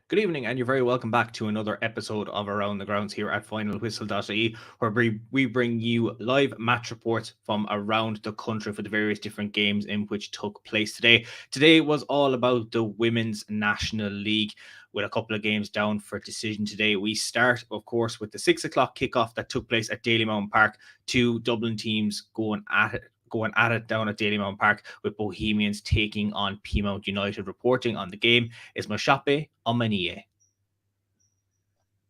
Good evening, and you're very welcome back to another episode of Around the Grounds here at Finalwhistle.ie, where we bring you live match reports from around the country for the various different games in which took place today. Today was all about the Women's National League, with a couple of games down for decision today. We start, of course, with the 6 o'clock kickoff that took place at Dalymount Park. Two Dublin teams going at it down at Dalymount Park, with Bohemians taking on Peamount United. Reporting on the game is Mashape Omanie.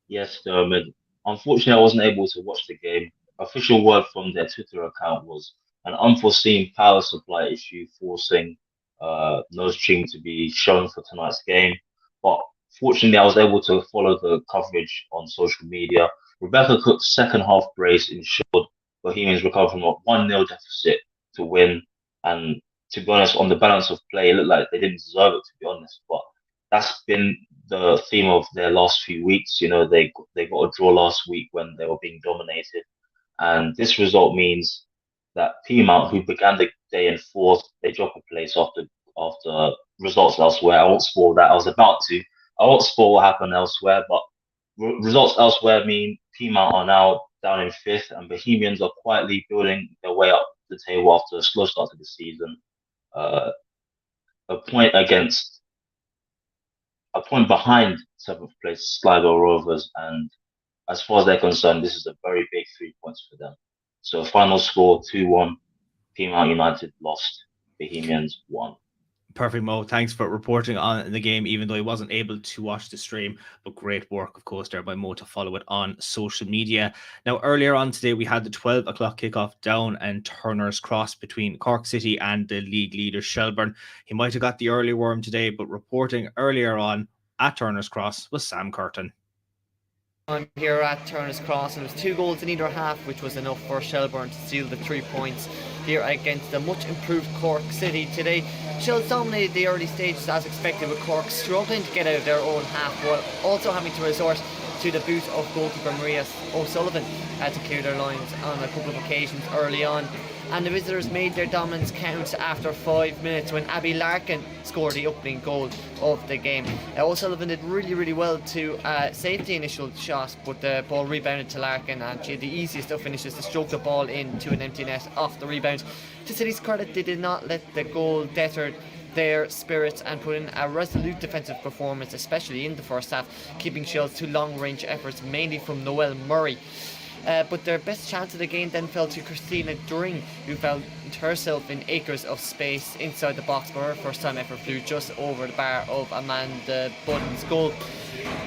Yes, unfortunately, I wasn't able to watch the game. Official word from their Twitter account was an unforeseen power supply issue forcing no stream to be shown for tonight's game. But fortunately, I was able to follow the coverage on social media. Rebecca Cook's second half brace ensured Bohemians recovered from a 1-0 deficit to win. And to be honest, on the balance of play, it looked like they didn't deserve it, to be honest. But that's been the theme of their last few weeks. You know, they got a draw last week when they were being dominated, and this result means that Piedmont, who began the day in fourth, they drop a place after results elsewhere. I won't spoil that. I was about to. I won't spoil what happened elsewhere, but results elsewhere mean Piedmont are now down in fifth, and Bohemians are quietly building their way up the table after a slow start to the season. Uh, a point against a point behind seventh place Sligo Rovers, and as far as they're concerned, this is a very big 3 points for them. So final score 2-1. Peamount United lost. Bohemians won. Perfect, Mo. Thanks for reporting on the game, even though I wasn't able to watch the stream. But great work, of course, there by Mo to follow it on social media. Now, earlier on today, we had the 12 o'clock kickoff down and Turner's Cross between Cork City and the league leader Shelbourne. He might have got the early worm today, but reporting earlier on at Turner's Cross was Sam Curtin. I'm here at Turner's Cross, and it was 2 goals in either half, which was enough for Shelbourne to steal the 3 points here against the much improved Cork City today. Shells dominated the early stages as expected, with Cork struggling to get out of their own half, while also having to resort to the boot of goalkeeper Maria O'Sullivan to clear their lines on a couple of occasions early on. And the visitors made their dominance count after 5 minutes when Abby Larkin scored the opening goal of the game. O'Sullivan did really well to save the initial shot, but the ball rebounded to Larkin, and she had the easiest of finishes to stroke the ball into an empty net off the rebound. To City's credit, they did not let the goal deter their spirits and put in a resolute defensive performance, especially in the first half, keeping Shells to long-range efforts, mainly from Noelle Murray. But their best chance of the game then fell to Christina Dring, who found herself in acres of space inside the box, but her first time effort flew just over the bar of Amanda Budden's goal.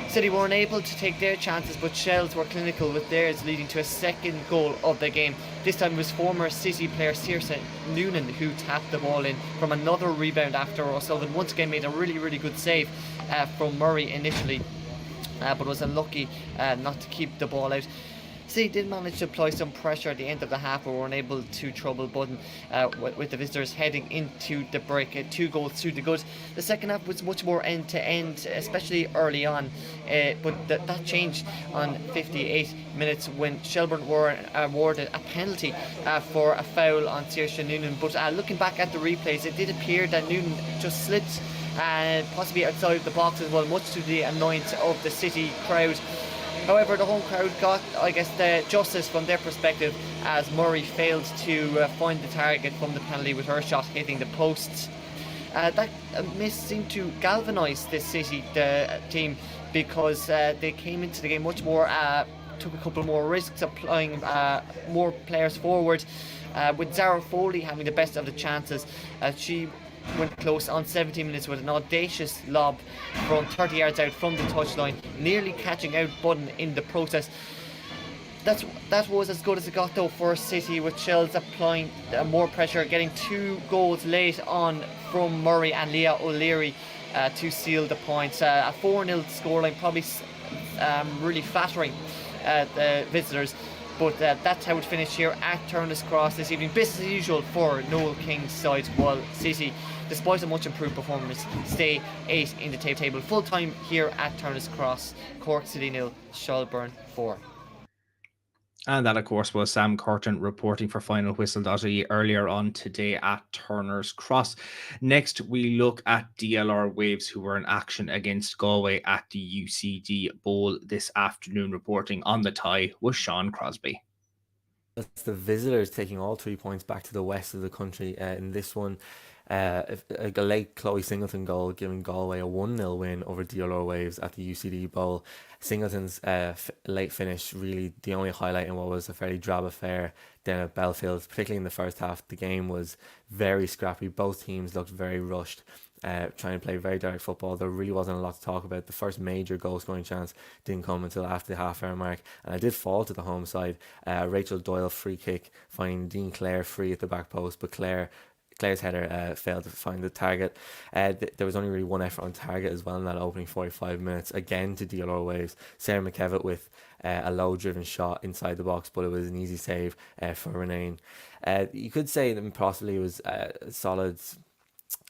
City were unable to take their chances, but Shells were clinical with theirs, leading to a second goal of the game. This time it was former City player Saoirse Noonan who tapped the ball in from another rebound after O'Sullivan once again made a really good save from Murray initially, but was unlucky not to keep the ball out. City did manage to apply some pressure at the end of the half, but were unable to trouble Budden with the visitors heading into the break. 2 goals through the good. The second half was much more end to end, especially early on, but that changed on 58 minutes when Shelbourne were awarded a penalty for a foul on Saoirse Noonan. But looking back at the replays, it did appear that Noonan just slipped possibly outside the box as well, much to the annoyance of the City crowd. However, the home crowd got, I guess, the justice from their perspective, as Murray failed to find the target from the penalty, with her shot hitting the posts. That miss seemed to galvanise this City team, because they came into the game much more, took a couple more risks, applying more players forward, with Zara Foley having the best of the chances. She went close on 17 minutes with an audacious lob from 30 yards out from the touchline, nearly catching out Budden in the process. That was as good as it got though for City, with Shells applying more pressure, getting 2 goals late on from Murray and Leah O'Leary to seal the points. A 4-0 scoreline, probably really flattering the visitors. But that's how it finished here at Turner's Cross this evening. Business as usual for Noel King's side, while City, despite a much improved performance, stay 8 in the table. Full time here at Turner's Cross. Cork City 0, Shelbourne 4. And that, of course, was Sam Curtin reporting for Finalwhistle.ie earlier on today at Turner's Cross. Next, we look at DLR Waves, who were in action against Galway at the UCD Bowl this afternoon. Reporting on the tie was Sean Crosby. It's the visitors taking all 3 points back to the west of the country in this one. A late Chloe Singleton goal giving Galway a 1-0 win over DLR Waves at the UCD Bowl. Singleton's late finish really the only highlight in what was a fairly drab affair down at Belfield, particularly in the first half. The game was very scrappy. Both teams looked very rushed, trying to play very direct football. There really wasn't a lot to talk about. The first major goal scoring chance didn't come until after the half hour mark, and I did fall to the home side. Rachel Doyle free kick finding Dean Clare free at the back post, but Claire's header failed to find the target. There was only really one effort on target as well in that opening 45 minutes, again to DLR Waves. Sarah McKevitt with a low-driven shot inside the box, but it was an easy save for Renane. You could say that possibly it was a solid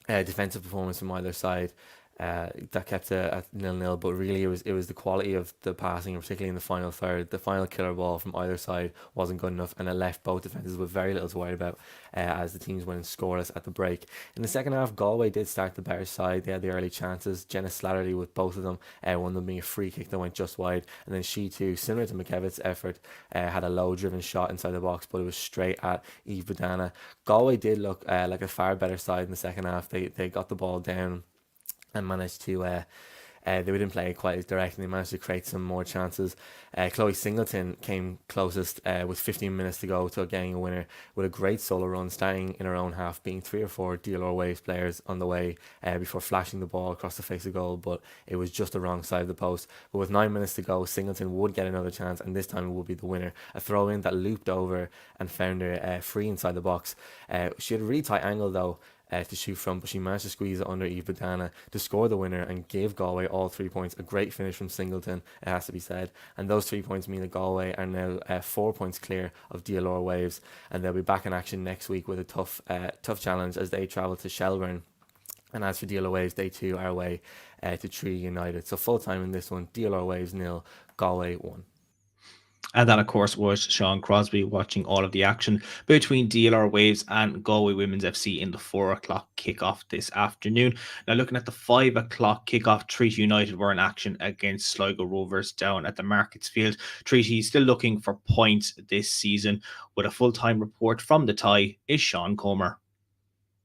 defensive performance from either side. That kept it at 0-0, but really it was the quality of the passing, particularly in the final third. The final killer ball from either side wasn't good enough, and it left both defences with very little to worry about as the teams went scoreless at the break. In the second half, Galway did start the better side. They had the early chances. Jenna Slattery with both of them, one of them being a free kick that went just wide, and then she too, similar to McKevitt's effort, had a low-driven shot inside the box, but it was straight at Eve Badana. Galway did look like a far better side in the second half. They got the ball down and managed to they didn't play it quite as direct, and they managed to create some more chances. Chloe Singleton came closest with 15 minutes to go to getting a winner with a great solo run, starting in her own half, beating 3 or 4 DLR Waves players on the way before flashing the ball across the face of goal, but it was just the wrong side of the post. But with 9 minutes to go, Singleton would get another chance, and this time it would be the winner. A throw in that looped over and found her free inside the box. She had a really tight angle though to shoot from, but she managed to squeeze it under Eve Badana to score the winner and give Galway all 3 points. A great finish from Singleton, it has to be said, and those 3 points mean that Galway are now 4 points clear of DLR Waves, and they'll be back in action next week with a tough challenge as they travel to Shelburne. And as for DLR Waves, they too are away to Treaty United. So full time in this one, DLR Waves 0, Galway 1. And that, of course, was Sean Crosby watching all of the action between DLR Waves and Galway Women's FC in the 4 o'clock kickoff this afternoon. Now, looking at the 5 o'clock kickoff, Treaty United were in action against Sligo Rovers down at the Markets Field. Treaty is still looking for points this season. With a full-time report from the tie is Sean Comer.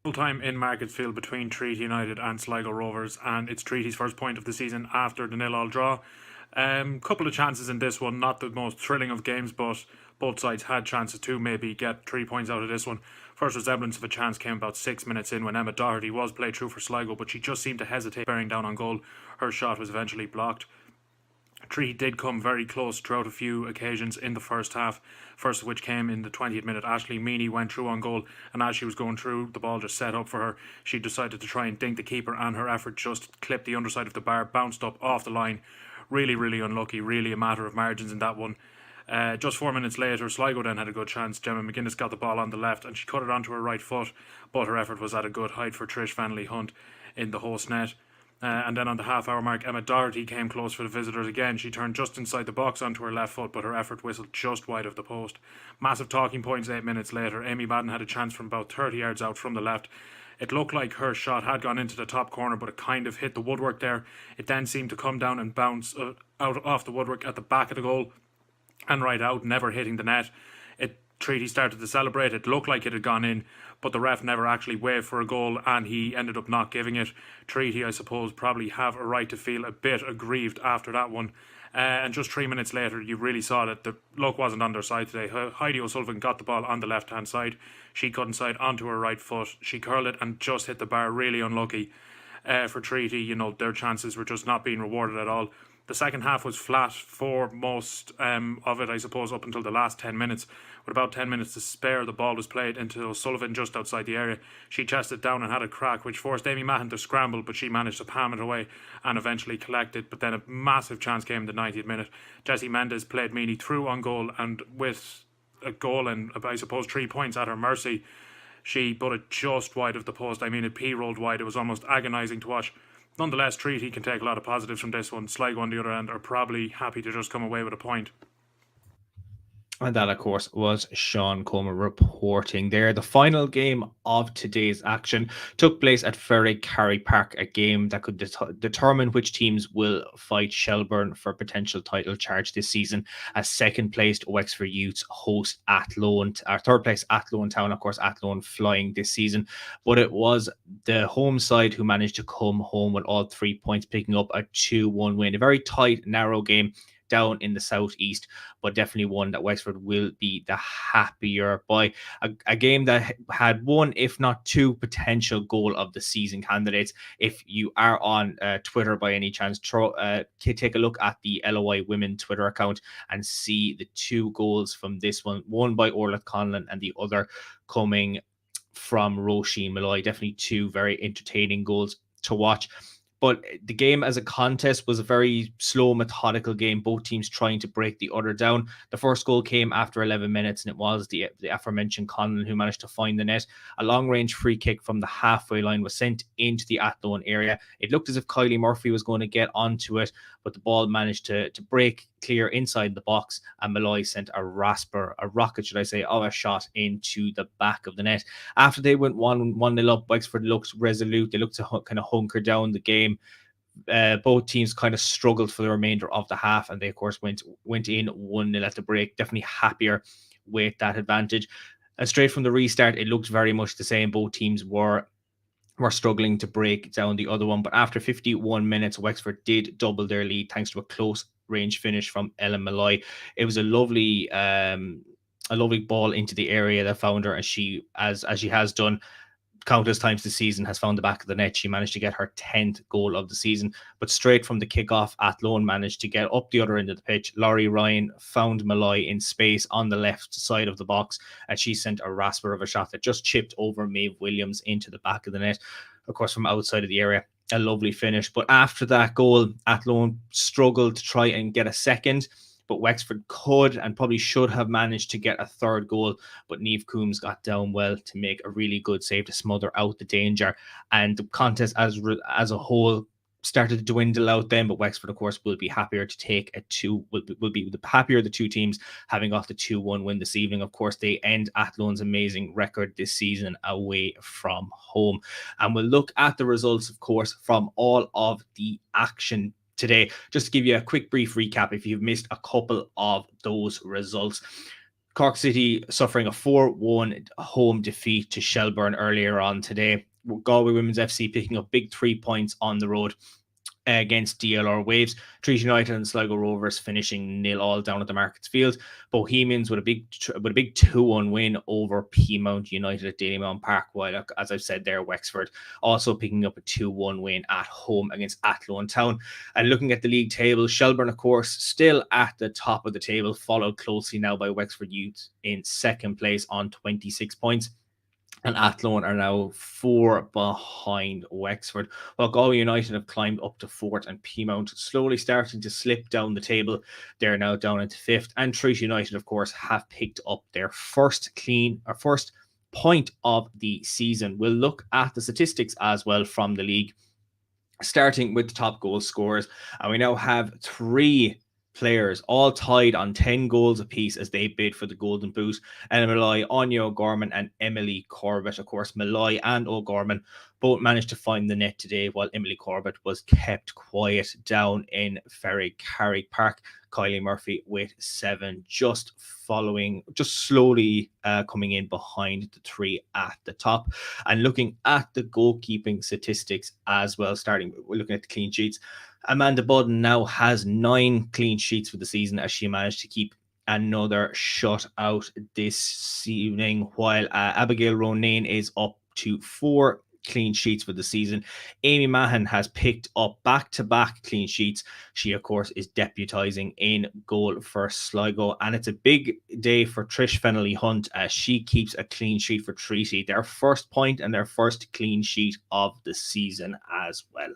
Full time in Marketsfield between Treaty United and Sligo Rovers, and it's Treaty's first point of the season after the 0-0 draw. Couple of chances in this one, not the most thrilling of games, but both sides had chances to maybe get 3 points out of this one. First resemblance of a chance came about 6 minutes in when Emma Doherty was played through for Sligo, but she just seemed to hesitate bearing down on goal. Her shot was eventually blocked. Treaty did come very close throughout a few occasions in the first half, first of which came in the 20th minute. Ashley Meany went through on goal, and as she was going through, the ball just set up for her. She decided to try and dink the keeper, and her effort just clipped the underside of the bar, bounced up off the line. Really, really unlucky, really a matter of margins in that one. Just 4 minutes later, Sligo then had a good chance. Gemma McGuinness got the ball on the left, and she cut it onto her right foot, but her effort was at a good height for Trish Vanley Hunt in the host net. And then on the half-hour mark, Emma Doherty came close for the visitors again. She turned just inside the box onto her left foot, but her effort whistled just wide of the post. Massive talking points 8 minutes later. Amy Madden had a chance from about 30 yards out from the left. It looked like her shot had gone into the top corner, but it kind of hit the woodwork there. It then seemed to come down and bounce out off the woodwork at the back of the goal and right out, never hitting the net. Treaty started to celebrate. It looked like it had gone in, but the ref never actually waved for a goal, and he ended up not giving it. Treaty, I suppose, probably have a right to feel a bit aggrieved after that one. And just 3 minutes later, you really saw that the luck wasn't on their side today. Heidi O'Sullivan got the ball on the left-hand side. She cut inside onto her right foot. She curled it and just hit the bar. Really unlucky for Treaty. You know, their chances were just not being rewarded at all. The second half was flat for most of it, I suppose, up until the last 10 minutes. With about 10 minutes to spare, the ball was played into O'Sullivan just outside the area. She chested down and had a crack, which forced Amy Mahon to scramble, but she managed to palm it away and eventually collect it. But then a massive chance came in the 90th minute. Jessie Mendes played Meany through on goal, and with a goal and, I suppose, 3 points at her mercy, she put it just wide of the post. I mean, it p-rolled wide. It was almost agonising to watch. Nonetheless, Treaty can take a lot of positives from this one. Sligo, on the other end, are probably happy to just come away with a point. And that, of course, was Sean Comer reporting there. The final game of today's action took place at Ferry Carry Park, a game that could determine which teams will fight Shelburne for potential title charge this season, as second-placed Wexford Youths host Athlone, or third-place Athlone Town, of course, Athlone flying this season. But it was the home side who managed to come home with all 3 points, picking up a 2-1 win. A very tight, narrow game down in the southeast, but definitely one that Wexford will be the happier by. A game that had one, if not two, potential goal of the season candidates. If you are on Twitter by any chance, take a look at the LOI Women Twitter account and see the 2 goals from this one by Orla Conlon and the other coming from Roisin Malloy. Definitely 2 very entertaining goals to watch. But the game as a contest was a very slow, methodical game, both teams trying to break the other down. The first goal came after 11 minutes, and it was the aforementioned Conlon who managed to find the net. A long-range free kick from the halfway line was sent into the Athlone area. It looked as if Kylie Murphy was going to get onto it, but the ball managed to break clear inside the box, and Malloy sent a rocket, of a shot into the back of the net. After they went 1-0 up, Wexford looked resolute. They looked to kind of hunker down the game. Both teams kind of struggled for the remainder of the half, and they of course went in 1-0 at the break. Definitely happier with that advantage. And straight from the restart, it looked very much the same. Both teams were struggling to break down the other one, but after 51 minutes, Wexford did double their lead thanks to a close range finish from Ellen Malloy. It was a lovely ball into the area that found her, as she has done countless times this season, has found the back of the net. She managed to get her 10th goal of the season, but straight from the kickoff, Athlone managed to get up the other end of the pitch. Laurie Ryan found Malloy in space on the left side of the box, and she sent a rasper of a shot that just chipped over Maeve Williams into the back of the net, of course, from outside of the area. A lovely finish. But after that goal, Athlone struggled to try and get a second, but Wexford could and probably should have managed to get a third goal, but Niamh Coombs got down well to make a really good save to smother out the danger. And the contest as a whole started to dwindle out then, but Wexford, of course, will be happier to take will be the happier the 2 teams having got the 2-1 win this evening. Of course, they end Athlone's amazing record this season away from home. And we'll look at the results, of course, from all of the action today, just to give you a quick brief recap if you've missed a couple of those results. Cork City suffering a 4-1 home defeat to Shelburne earlier on today. Galway Women's FC picking up big 3 points on the road against DLR Waves. Treaty United and Sligo Rovers finishing 0-0 down at the Markets Field. Bohemians with a big 2-1 win over Peamount United at Dalymount Park, while, as I've said there, Wexford also picking up a 2-1 win at home against Athlone Town. And looking at the league table, Shelburne, of course, still at the top of the table, followed closely now by Wexford Youth in second place on 26 points. And Athlone are now 4 behind Wexford, while Galway United have climbed up to 4th, and Peamount slowly starting to slip down the table. They're now down into 5th, and Treaty United, of course, have picked up their first point of the season. We'll look at the statistics as well from the league, starting with the top goal scorers, and we now have 3 players all tied on 10 goals apiece as they bid for the Golden Boot. Ellen Malloy, Anya O'Gorman and Emily Corbett. Of course, Malloy and O'Gorman both managed to find the net today, while Emily Corbett was kept quiet down in Ferry Carry Park. Kylie Murphy with 7, just slowly coming in behind the 3 at the top. And looking at the goalkeeping statistics as well, we're looking at the clean sheets. Amanda Budden now has 9 clean sheets for the season, as she managed to keep another shutout this evening, while Abigail Ronayne is up to 4 clean sheets for the season. Amy Mahan has picked up back-to-back clean sheets. She, of course, is deputising in goal for Sligo, and it's a big day for Trish Fennelly-Hunt as she keeps a clean sheet for Treaty, their first point and their first clean sheet of the season as well.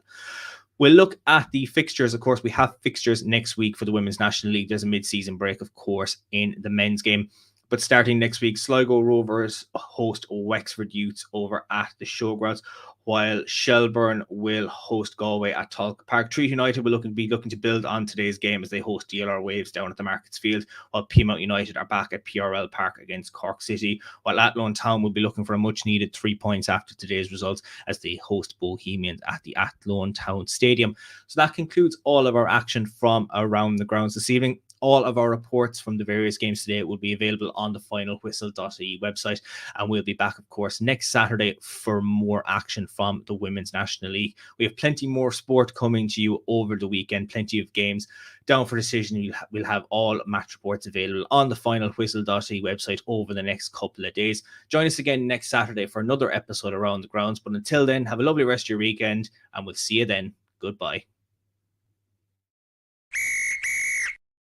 We'll look at the fixtures. Of course, we have fixtures next week for the Women's National League. There's a mid-season break, of course, in the men's game. But starting next week, Sligo Rovers host Wexford Youths over at the Showgrounds, while Shelburne will host Galway at Talca Park. Treaty United will be looking to build on today's game as they host DLR Waves down at the Markets Field, while Peamount United are back at PRL Park against Cork City, while Athlone Town will be looking for a much-needed 3 points after today's results as they host Bohemians at the Athlone Town Stadium. So that concludes all of our action from around the grounds this evening. All of our reports from the various games today will be available on the Finalwhistle.ie website, and we'll be back, of course, next Saturday for more action from the Women's National League. We have plenty more sport coming to you over the weekend, plenty of games down for decision. We'll have all match reports available on the Finalwhistle.ie website over the next couple of days. Join us again next Saturday for another episode Around the Grounds, but until then, have a lovely rest of your weekend, and we'll see you then. Goodbye.